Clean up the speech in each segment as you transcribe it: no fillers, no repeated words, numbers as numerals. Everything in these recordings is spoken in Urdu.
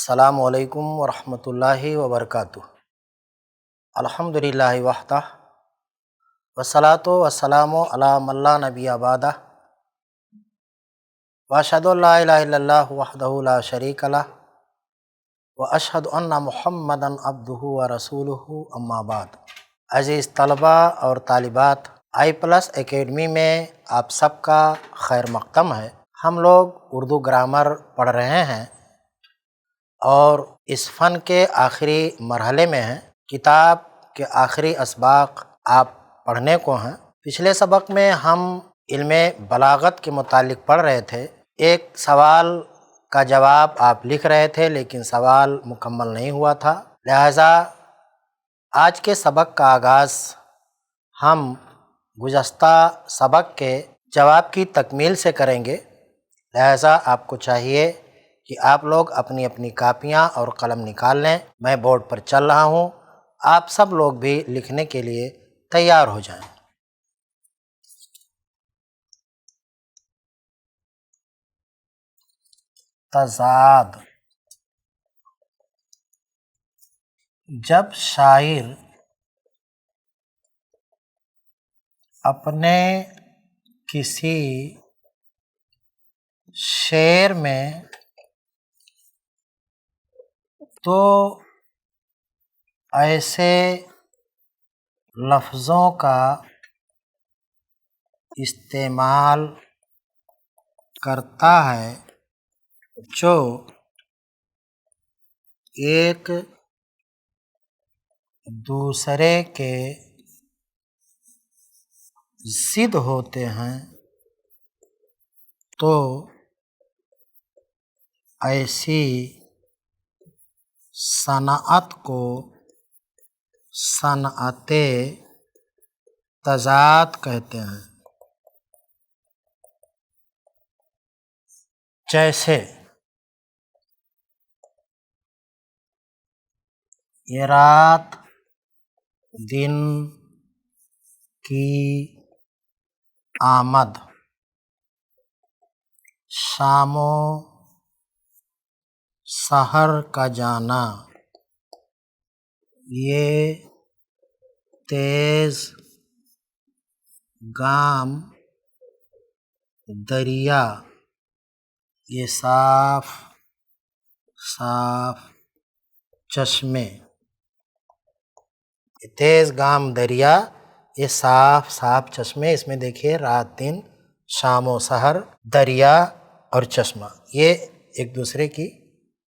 السلام علیکم ورحمۃ اللہ وبرکاتہ۔ الحمدللہ وحدہ والصلاۃ والسلام علی من لا نبی بعدہ واشہد ان لا الہ الا اللہ وحدہ لا شریک لہ واشہد ان محمدا عبدہ ورسولہ اما بعد۔ عزیز طلباء اور طالبات، آئی پلس اکیڈمی میں آپ سب کا خیر مقدم ہے۔ ہم لوگ اردو گرامر پڑھ رہے ہیں اور اس فن کے آخری مرحلے میں ہیں۔ کتاب کے آخری اسباق آپ پڑھنے کو ہیں۔ پچھلے سبق میں ہم علم بلاغت کے متعلق پڑھ رہے تھے۔ ایک سوال کا جواب آپ لکھ رہے تھے لیکن سوال مکمل نہیں ہوا تھا، لہٰذا آج کے سبق کا آغاز ہم گزشتہ سبق کے جواب کی تکمیل سے کریں گے، لہٰذا آپ کو چاہیے کہ آپ لوگ اپنی اپنی کاپیاں اور قلم نکال لیں۔ میں بورڈ پر چل رہا ہوں، آپ سب لوگ بھی لکھنے کے لیے تیار ہو جائیں۔ تضاد: جب شاعر اپنے کسی شعر میں تو ایسے لفظوں کا استعمال کرتا ہے جو ایک دوسرے کے ضد ہوتے ہیں، تو ایسی صنعت کو صنعت تضاد کہتے ہیں۔ جیسے یہ رات دن کی آمد، شام و سحر کا جانا، یہ تیز گام دریا، یہ صاف صاف چشمے۔ یہ تیز گام دریا، یہ صاف صاف چشمے، اس میں دیکھیے رات دن، شام و سحر، دریا اور چشمہ، یہ ایک دوسرے کی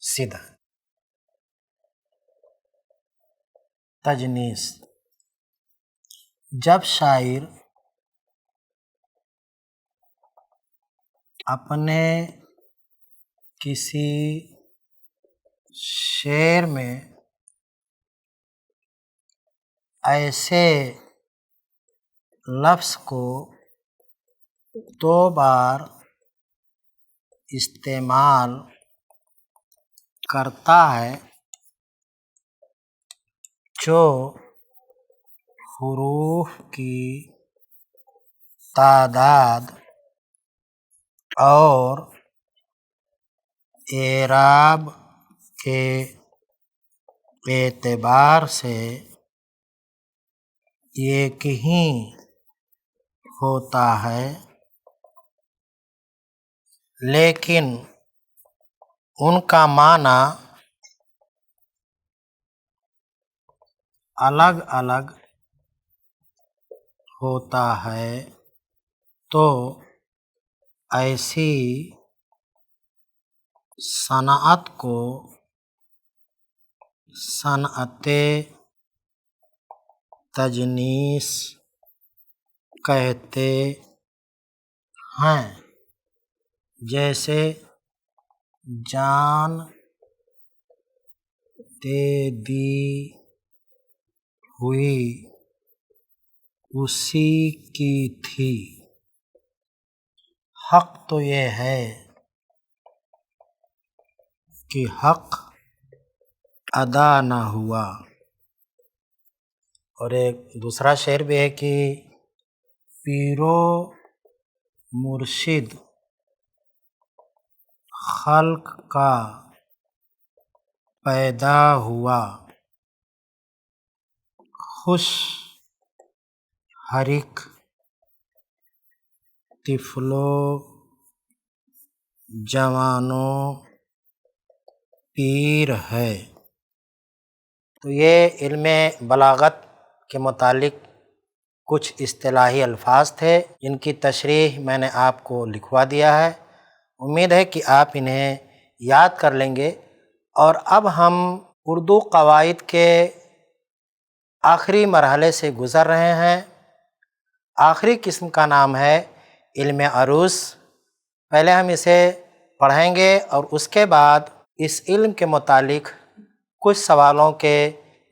ضد ہے۔ تجنیس: جب شاعر اپنے کسی شعر میں ایسے لفظ کو دو بار استعمال کرتا ہے جو حروف کی تعداد اور اعراب کے اعتبار سے ایک ہی ہوتا ہے، لیکن ان کا معنی الگ الگ ہوتا ہے، تو ایسی صنعت کو صنعت تجنیس کہتے ہیں۔ جیسے جان دے دی ہوئی اسی کی تھی، حق تو یہ ہے کہ حق ادا نہ ہوا۔ اور ایک دوسرا شعر بھی ہے کہ پیرو مرشد خلق کا پیدا ہوا خوش ہر ایک طفلو جوانوں پیر ہے۔ تو یہ علم بلاغت کے متعلق کچھ اصطلاحی الفاظ تھے جن کی تشریح میں نے آپ کو لکھوا دیا ہے۔ امید ہے کہ آپ انہیں یاد کر لیں گے۔ اور اب ہم اردو قواعد کے آخری مرحلے سے گزر رہے ہیں۔ آخری قسم کا نام ہے علم عروض۔ پہلے ہم اسے پڑھیں گے اور اس کے بعد اس علم کے متعلق کچھ سوالوں کے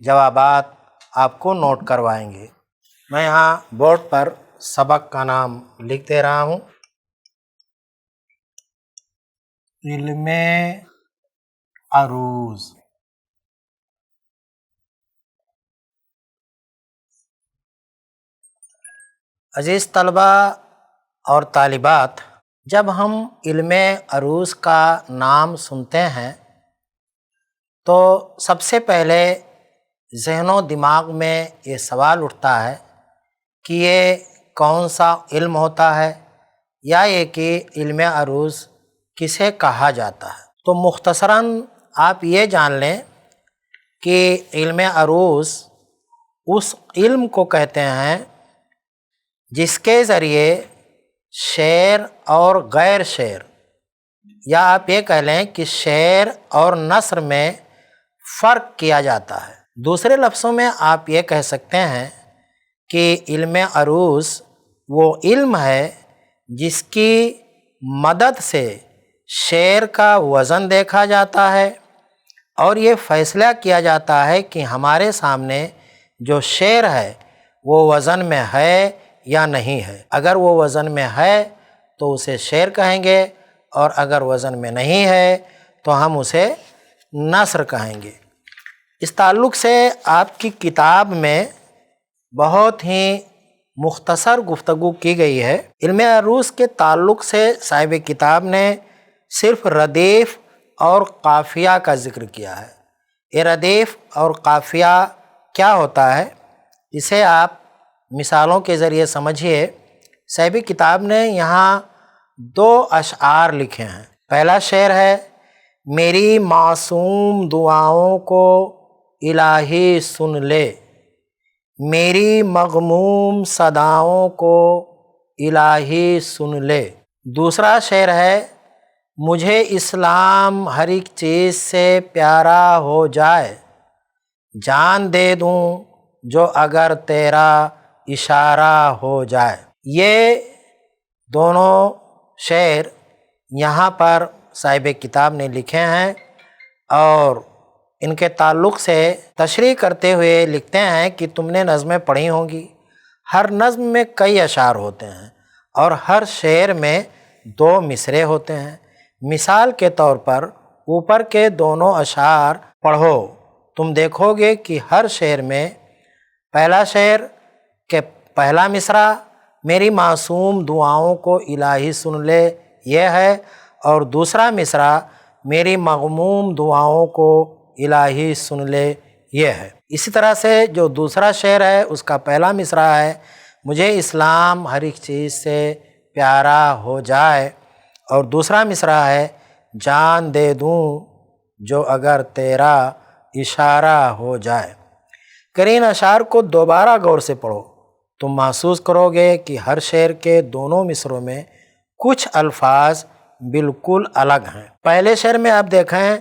جوابات آپ کو نوٹ کروائیں گے۔ میں یہاں بورڈ پر سبق کا نام لکھ دے رہا ہوں۔ علم عروض۔ عزیز طلبہ اور طالبات، جب ہم علم عروض کا نام سنتے ہیں تو سب سے پہلے ذہن و دماغ میں یہ سوال اٹھتا ہے کہ یہ کون سا علم ہوتا ہے، یا یہ کہ علم عروض کسے کہا جاتا ہے۔ تو مختصراً آپ یہ جان لیں کہ علم عروض اس علم کو کہتے ہیں جس کے ذریعے شعر اور غیر شعر، یا آپ یہ کہہ لیں کہ شعر اور نثر میں فرق کیا جاتا ہے۔ دوسرے لفظوں میں آپ یہ کہہ سکتے ہیں کہ علم عروض وہ علم ہے جس کی مدد سے شعر کا وزن دیکھا جاتا ہے اور یہ فیصلہ کیا جاتا ہے کہ ہمارے سامنے جو شعر ہے وہ وزن میں ہے یا نہیں ہے۔ اگر وہ وزن میں ہے تو اسے شعر کہیں گے، اور اگر وزن میں نہیں ہے تو ہم اسے نثر کہیں گے۔ اس تعلق سے آپ کی کتاب میں بہت ہی مختصر گفتگو کی گئی ہے۔ علم عروض کے تعلق سے صاحب کتاب نے صرف ردیف اور قافیہ کا ذکر کیا ہے۔ یہ ردیف اور قافیہ کیا ہوتا ہے اسے آپ مثالوں کے ذریعے سمجھیے۔ صاحب کتاب نے یہاں 2 اشعار لکھے ہیں۔ پہلا شعر ہے: میری معصوم دعاؤں کو الہی سن لے، میری مغموم صداؤں کو الہی سن لے۔ دوسرا شعر ہے: مجھے اسلام ہر ایک چیز سے پیارا ہو جائے، جان دے دوں جو اگر تیرا اشارہ ہو جائے۔ یہ دونوں شعر یہاں پر صاحب کتاب نے لکھے ہیں، اور ان کے تعلق سے تشریح کرتے ہوئے لکھتے ہیں کہ تم نے نظمیں پڑھی ہوں گی۔ ہر نظم میں کئی اشعار ہوتے ہیں اور ہر شعر میں 2 مصرعے ہوتے ہیں۔ مثال کے طور پر اوپر کے دونوں اشعار پڑھو، تم دیکھو گے کہ ہر شعر میں پہلا شعر کہ پہلا مصرع میری معصوم دعاؤں کو الہی سن لے یہ ہے، اور دوسرا مصرع میری مغموم دعاؤں کو الہی سن لے یہ ہے۔ اسی طرح سے جو دوسرا شعر ہے اس کا پہلا مصرع ہے: مجھے اسلام ہر ایک چیز سے پیارا ہو جائے، اور دوسرا مصرع ہے: جان دے دوں جو اگر تیرا اشارہ ہو جائے۔ قرین اشعار کو دوبارہ غور سے پڑھو، تم محسوس کرو گے کہ ہر شعر کے دونوں مصروں میں کچھ الفاظ بالکل الگ ہیں۔ پہلے شعر میں آپ دیکھیں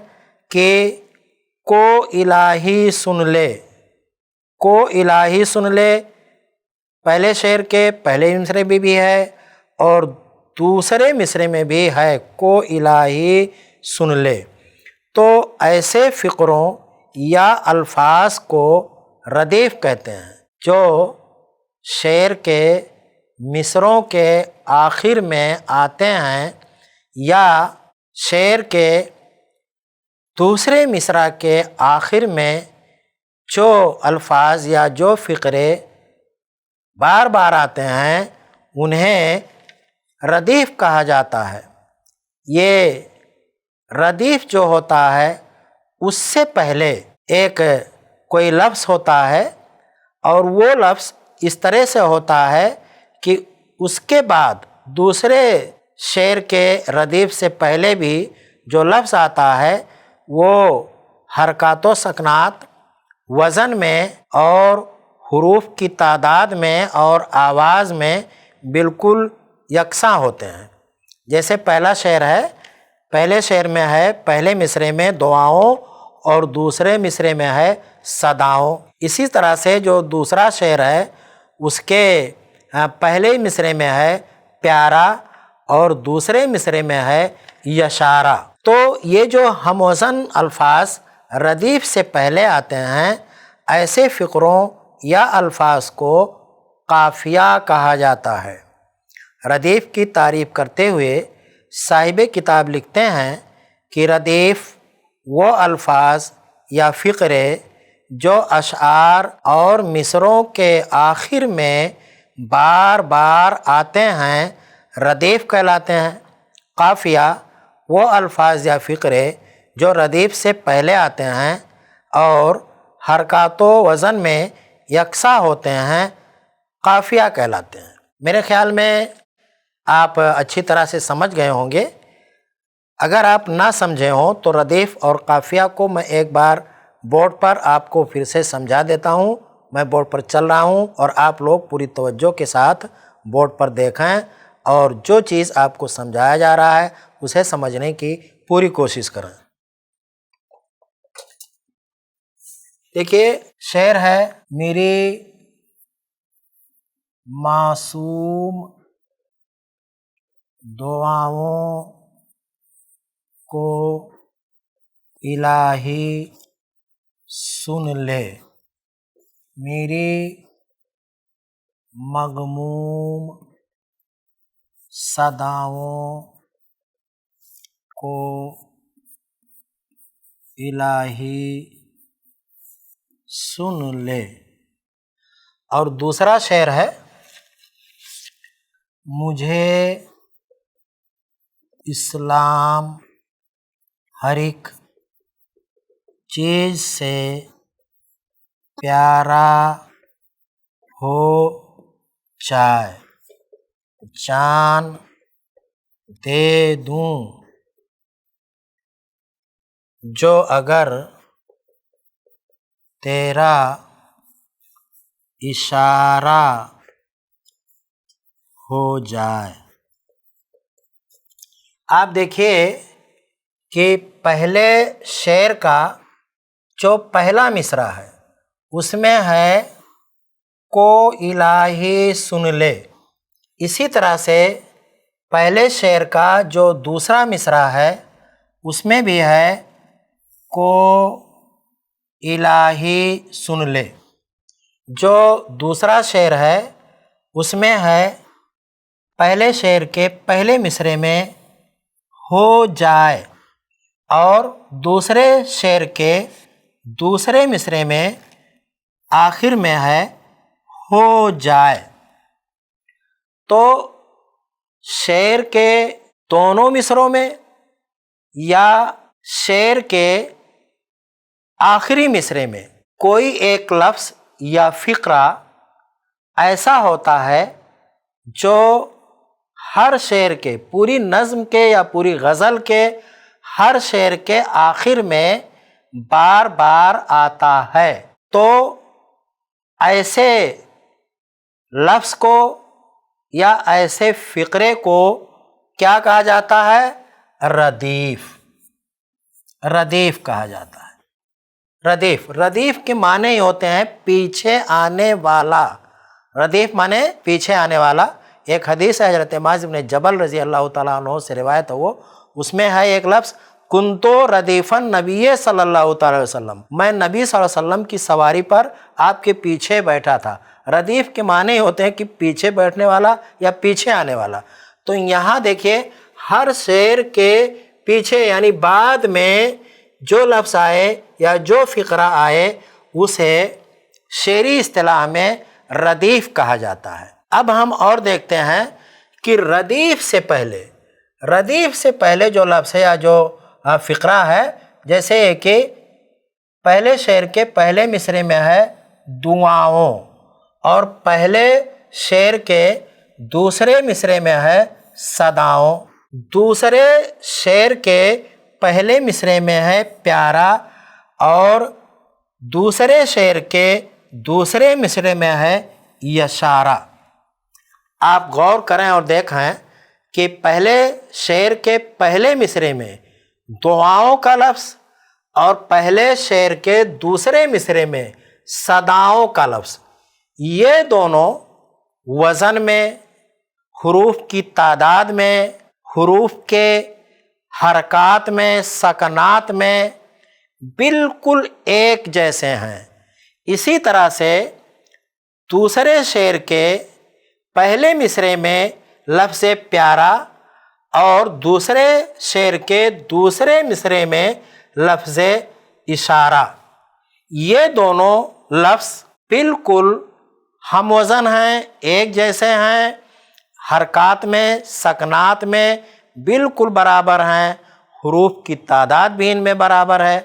کہ کو الہی سن لے، کو الہی سن لے پہلے شعر کے پہلے مصرعے میں بھی ہے اور دوسرے مصرعے میں بھی ہے، کو الہی سن لے۔ تو ایسے فقروں یا الفاظ کو ردیف کہتے ہیں جو شعر کے مصروں کے آخر میں آتے ہیں، یا شعر کے دوسرے مصرع کے آخر میں جو الفاظ یا جو فقرے بار بار آتے ہیں انہیں ردیف کہا جاتا ہے۔ یہ ردیف جو ہوتا ہے اس سے پہلے ایک کوئی لفظ ہوتا ہے اور وہ لفظ اس طرح سے ہوتا ہے کہ اس کے بعد دوسرے شعر کے ردیف سے پہلے بھی جو لفظ آتا ہے وہ حرکات و سکنات وزن میں اور حروف کی تعداد میں اور آواز میں بالکل یکساں ہوتے ہیں۔ جیسے پہلا شعر ہے، پہلے شعر میں ہے پہلے مصرعے میں دعاؤں اور دوسرے مصرعے میں ہے صداؤں۔ اسی طرح سے جو دوسرا شعر ہے اس کے پہلے مصرعے میں ہے پیارا اور دوسرے مصرعے میں ہے یشارہ۔ تو یہ جو ہم وزن الفاظ ردیف سے پہلے آتے ہیں، ایسے فقروں یا الفاظ کو قافیہ کہا جاتا ہے۔ ردیف کی تعریف کرتے ہوئے صاحب کتاب لکھتے ہیں کہ ردیف وہ الفاظ یا فقرے جو اشعار اور مصرعوں کے آخر میں بار بار آتے ہیں ردیف کہلاتے ہیں۔ قافیہ وہ الفاظ یا فقرے جو ردیف سے پہلے آتے ہیں اور حرکات و وزن میں یکساں ہوتے ہیں، قافیہ کہلاتے ہیں۔ میرے خیال میں آپ اچھی طرح سے سمجھ گئے ہوں گے۔ اگر آپ نہ سمجھے ہوں تو ردیف اور قافیہ کو میں ایک بار بورڈ پر آپ کو پھر سے سمجھا دیتا ہوں۔ میں بورڈ پر چل رہا ہوں اور آپ لوگ پوری توجہ کے ساتھ بورڈ پر دیکھیں اور جو چیز آپ کو سمجھایا جا رہا ہے اسے سمجھنے کی پوری کوشش کریں۔ دیکھیے شعر ہے، میری معصوم دعاؤں کو الہی سن لے، میری مغموم صداؤں کو الہی سن لے۔ اور دوسرا شعر ہے، مجھے اسلام ہر ایک چیز سے پیارا ہو جائے، جان دے دوں جو اگر تیرا اشارہ ہو جائے۔ آپ دیکھیے کہ پہلے شعر کا جو پہلا مصرعہ ہے اس میں ہے کو الہی سن لے۔ اسی طرح سے پہلے شعر کا جو دوسرا مصرعہ ہے اس میں بھی ہے کو الہی سن لے۔ جو دوسرا شعر ہے اس میں ہے پہلے شعر کے پہلے مصرعے میں ہو جائے اور دوسرے شعر کے دوسرے مصرعے میں آخر میں ہے ہو جائے۔ تو شعر کے دونوں مصرعوں میں یا شعر کے آخری مصرعے میں کوئی ایک لفظ یا فقرہ ایسا ہوتا ہے جو ہر شعر کے، پوری نظم کے یا پوری غزل کے ہر شعر کے آخر میں بار بار آتا ہے۔ تو ایسے لفظ کو یا ایسے فقرے کو کیا کہا جاتا ہے؟ ردیف۔ ردیف کہا جاتا ہے۔ ردیف کے معنی ہی ہوتے ہیں پیچھے آنے والا۔ ردیف معنی پیچھے آنے والا۔ ایک حدیث ہے حضرت معاذ بن جبل رضی اللہ تعالیٰ عنہ سے روایت ہے، اس میں ہے ایک لفظ کنتو ردیفن نبی صلی اللہ تعالیٰ وسلم، میں نبی صلی اللہ علیہ وسلم کی سواری پر آپ کے پیچھے بیٹھا تھا۔ ردیف کے معنی ہوتے ہیں کہ پیچھے بیٹھنے والا یا پیچھے آنے والا۔ تو یہاں دیکھیے ہر شعر کے پیچھے یعنی بعد میں جو لفظ آئے یا جو فقرہ آئے اسے شعری اصطلاح میں ردیف کہا جاتا ہے۔ اب ہم اور دیکھتے ہیں کہ ردیف سے پہلے جو لفظ ہے یا جو فقرہ ہے، جیسے کہ پہلے شعر کے پہلے مصرے میں ہے دعاؤں، اور پہلے شعر کے دوسرے مصرے میں ہے صداؤں، دوسرے شعر کے پہلے مصرے میں ہے پیارا، اور دوسرے شعر کے دوسرے مصرے میں ہے یشارہ۔ آپ غور کریں اور دیکھیں کہ پہلے شعر کے پہلے مصرے میں دعاؤں کا لفظ اور پہلے شعر کے دوسرے مصرے میں صداؤں کا لفظ، یہ دونوں وزن میں، حروف کی تعداد میں، حروف کے حرکات میں، سکنات میں بالکل ایک جیسے ہیں۔ اسی طرح سے دوسرے شعر کے پہلے مصرے میں لفظ پیارا اور دوسرے شعر کے دوسرے مصرے میں لفظ اشارہ، یہ دونوں لفظ بالکل ہم وزن ہیں، ایک جیسے ہیں، حرکات میں، سکنات میں بالکل برابر ہیں، حروف کی تعداد بھی ان میں برابر ہے۔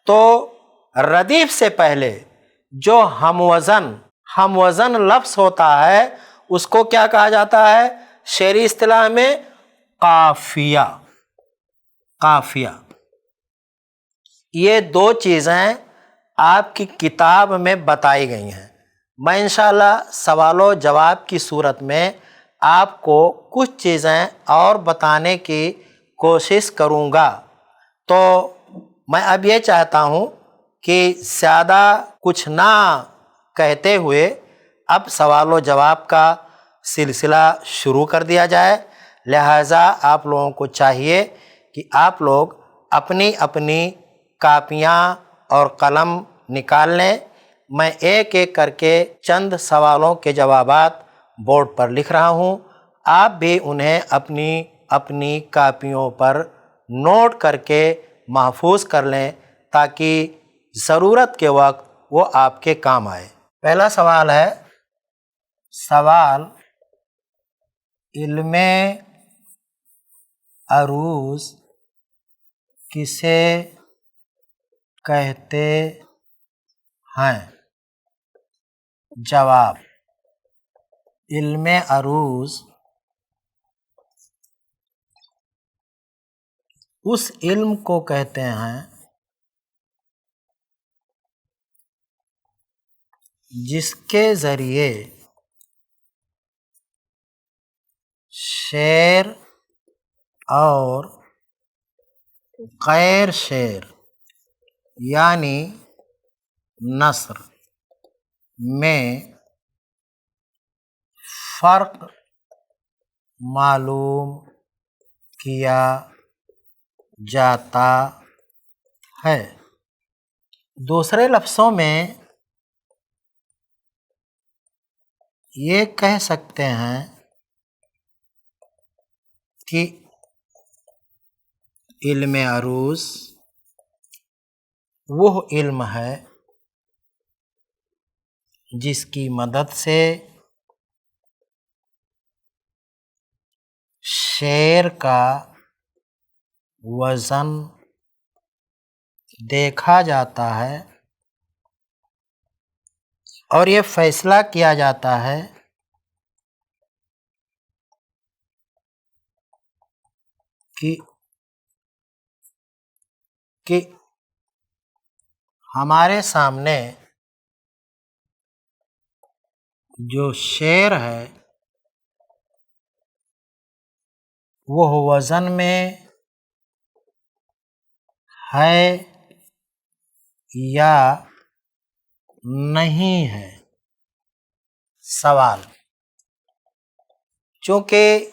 تو ردیف سے پہلے جو ہم وزن لفظ ہوتا ہے اس کو کیا کہا جاتا ہے؟ شعری اصطلاح میں قافیہ۔ قافیہ، یہ دو چیزیں آپ کی کتاب میں بتائی گئی ہیں۔ میں انشاءاللہ سوال و جواب کی صورت میں آپ کو کچھ چیزیں اور بتانے کی کوشش کروں گا۔ تو میں اب یہ چاہتا ہوں کہ زیادہ کچھ نہ کہتے ہوئے اب سوال و جواب کا سلسلہ شروع کر دیا جائے، لہٰذا آپ لوگوں کو چاہیے کہ آپ لوگ اپنی اپنی کاپیاں اور قلم نکال لیں۔ میں ایک ایک کر کے چند سوالوں کے جوابات بورڈ پر لکھ رہا ہوں، آپ بھی انہیں اپنی اپنی کاپیوں پر نوٹ کر کے محفوظ کر لیں تاکہ ضرورت کے وقت وہ آپ کے کام آئے۔ پہلا سوال ہے، سوال علم عروض کسے کہتے ہیں؟ جواب، علم عروض اس علم کو کہتے ہیں جس کے ذریعے شعر اور غیر شعر یعنی نثر میں فرق معلوم کیا جاتا ہے۔ دوسرے لفظوں میں یہ کہہ سکتے ہیں کہ علم عروض وہ علم ہے جس کی مدد سے شعر کا وزن دیکھا جاتا ہے اور یہ فیصلہ کیا جاتا ہے کہ ہمارے سامنے جو شعر ہے وہ وزن میں ہے یا نہیں ہے۔ سوال، چونکہ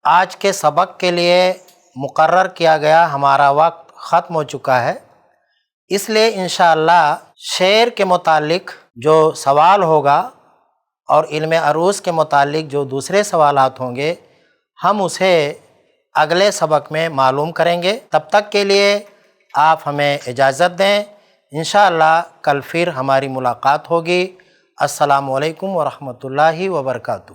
آج کے سبق کے لیے مقرر کیا گیا ہمارا وقت ختم ہو چکا ہے، اس لیے انشاءاللہ شعر کے متعلق جو سوال ہوگا اور علم عروض کے متعلق جو دوسرے سوالات ہوں گے ہم اسے اگلے سبق میں معلوم کریں گے۔ تب تک کے لیے آپ ہمیں اجازت دیں، انشاءاللہ کل پھر ہماری ملاقات ہوگی۔ السلام علیکم ورحمۃ اللہ وبرکاتہ۔